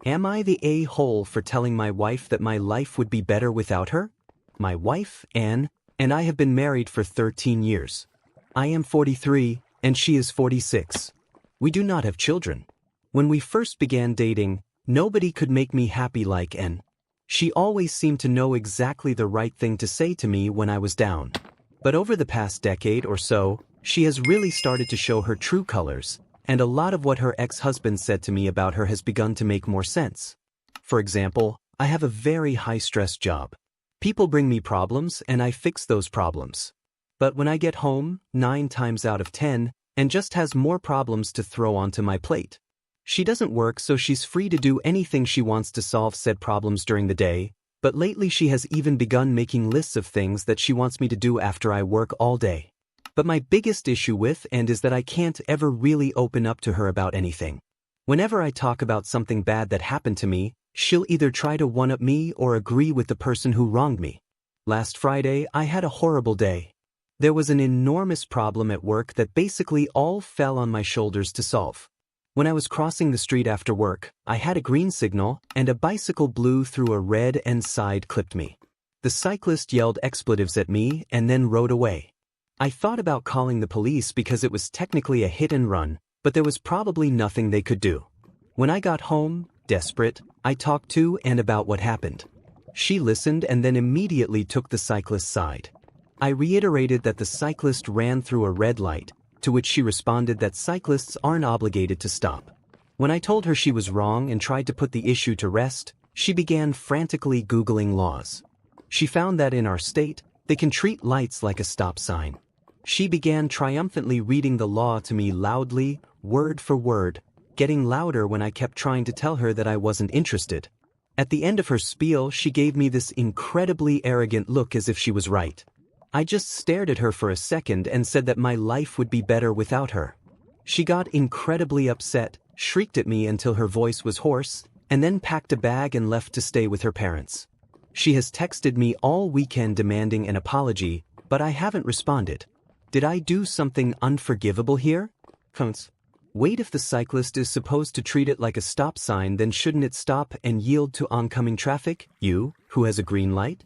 Am I the a-hole for telling my wife that my life would be better without her? My wife, Anne, and I have been married for 13 years. I am 43, and she is 46. We do not have children. When we first began dating, nobody could make me happy like Anne. She always seemed to know exactly the right thing to say to me when I was down. But over the past decade or so, she has really started to show her true colors, and a lot of what her ex-husband said to me about her has begun to make more sense. For example, I have a very high-stress job. People bring me problems and I fix those problems. But when I get home, 9 times out of 10, Anne just has more problems to throw onto my plate. She doesn't work, so she's free to do anything she wants to solve said problems during the day, but lately she has even begun making lists of things that she wants me to do after I work all day. But my biggest issue with Anne is that I can't ever really open up to her about anything. Whenever I talk about something bad that happened to me, she'll either try to one-up me or agree with the person who wronged me. Last Friday, I had a horrible day. There was an enormous problem at work that basically all fell on my shoulders to solve. When I was crossing the street after work, I had a green signal, and a bicycle blew through a red and side-clipped me. The cyclist yelled expletives at me and then rode away. I thought about calling the police because it was technically a hit and run, but there was probably nothing they could do. When I got home, desperate, I talked to Anne about what happened. She listened and then immediately took the cyclist's side. I reiterated that the cyclist ran through a red light, to which she responded that cyclists aren't obligated to stop. When I told her she was wrong and tried to put the issue to rest, she began frantically Googling laws. She found that in our state, they can treat lights like a stop sign. She began triumphantly reading the law to me loudly, word for word, getting louder when I kept trying to tell her that I wasn't interested. At the end of her spiel, she gave me this incredibly arrogant look as if she was right. I just stared at her for a second and said that my life would be better without her. She got incredibly upset, shrieked at me until her voice was hoarse, and then packed a bag and left to stay with her parents. She has texted me all weekend demanding an apology, but I haven't responded. Did I do something unforgivable here? Wait, if the cyclist is supposed to treat it like a stop sign, then shouldn't it stop and yield to oncoming traffic, you, who has a green light?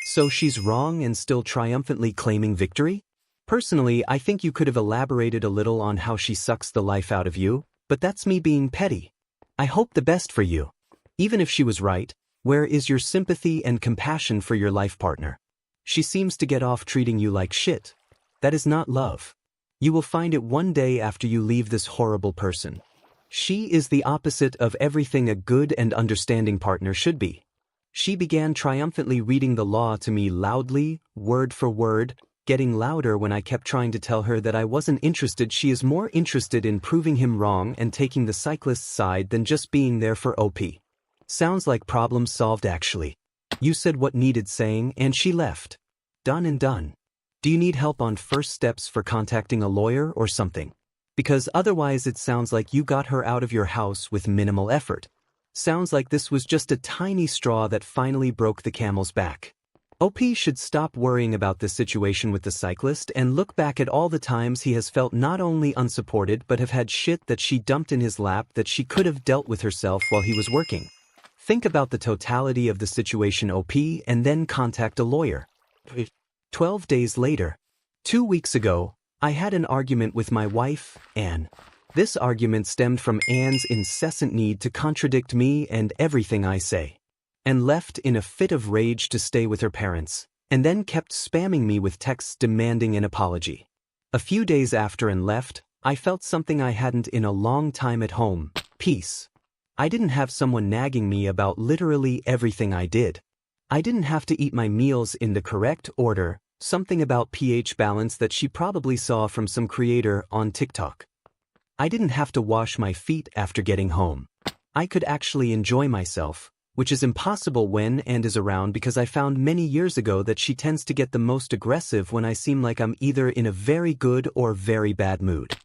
So she's wrong and still triumphantly claiming victory? Personally, I think you could have elaborated a little on how she sucks the life out of you, but that's me being petty. I hope the best for you. Even if she was right, where is your sympathy and compassion for your life partner? She seems to get off treating you like shit. That is not love. You will find it one day after you leave this horrible person. She is the opposite of everything a good and understanding partner should be. She began triumphantly reading the law to me loudly, word for word, getting louder when I kept trying to tell her that I wasn't interested. She is more interested in proving him wrong and taking the cyclist's side than just being there for OP. Sounds like problem solved actually. You said what needed saying and she left. Done and done. Do you need help on first steps for contacting a lawyer or something? Because otherwise it sounds like you got her out of your house with minimal effort. Sounds like this was just a tiny straw that finally broke the camel's back. OP should stop worrying about this situation with the cyclist and look back at all the times he has felt not only unsupported but have had shit that she dumped in his lap that she could have dealt with herself while he was working. Think about the totality of the situation, OP, and then contact a lawyer. 12 days later. 2 weeks ago, I had an argument with my wife, Anne. This argument stemmed from Anne's incessant need to contradict me and everything I say. Anne left in a fit of rage to stay with her parents, and then kept spamming me with texts demanding an apology. A few days after Anne left, I felt something I hadn't in a long time at home: peace. I didn't have someone nagging me about literally everything I did. I didn't have to eat my meals in the correct order, something about pH balance that she probably saw from some creator on TikTok. I didn't have to wash my feet after getting home. I could actually enjoy myself, which is impossible when Anne is around because I found many years ago that she tends to get the most aggressive when I seem like I'm either in a very good or very bad mood.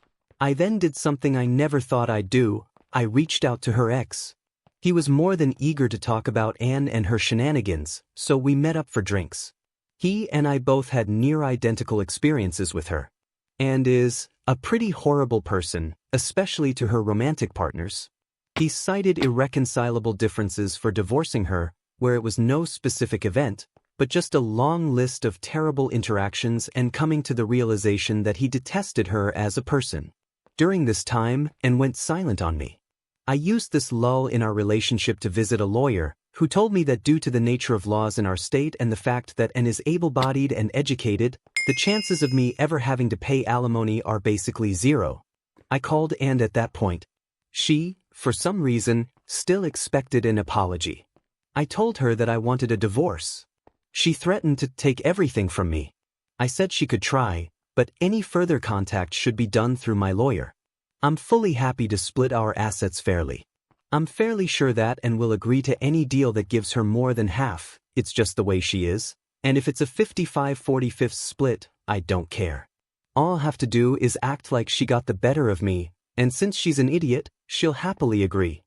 I then did something I never thought I'd do. I reached out to her ex. He was more than eager to talk about Anne and her shenanigans, so we met up for drinks. He and I both had near-identical experiences with her. Anne is a pretty horrible person, especially to her romantic partners. He cited irreconcilable differences for divorcing her, where it was no specific event, but just a long list of terrible interactions and coming to the realization that he detested her as a person. During this time, and went silent on me. I used this lull in our relationship to visit a lawyer, who told me that due to the nature of laws in our state and the fact that N is able-bodied and educated, the chances of me ever having to pay alimony are basically zero. I called, and at that point, she, for some reason, still expected an apology. I told her that I wanted a divorce. She threatened to take everything from me. I said she could try, but any further contact should be done through my lawyer. I'm fully happy to split our assets fairly. I'm fairly sure that N will agree to any deal that gives her more than half. It's just the way she is, and if it's a 55-45 split, I don't care. All I'll have to do is act like she got the better of me, and since she's an idiot, she'll happily agree.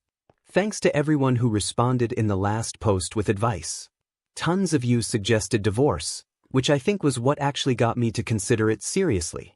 Thanks to everyone who responded in the last post with advice. Tons of you suggested divorce, which I think was what actually got me to consider it seriously.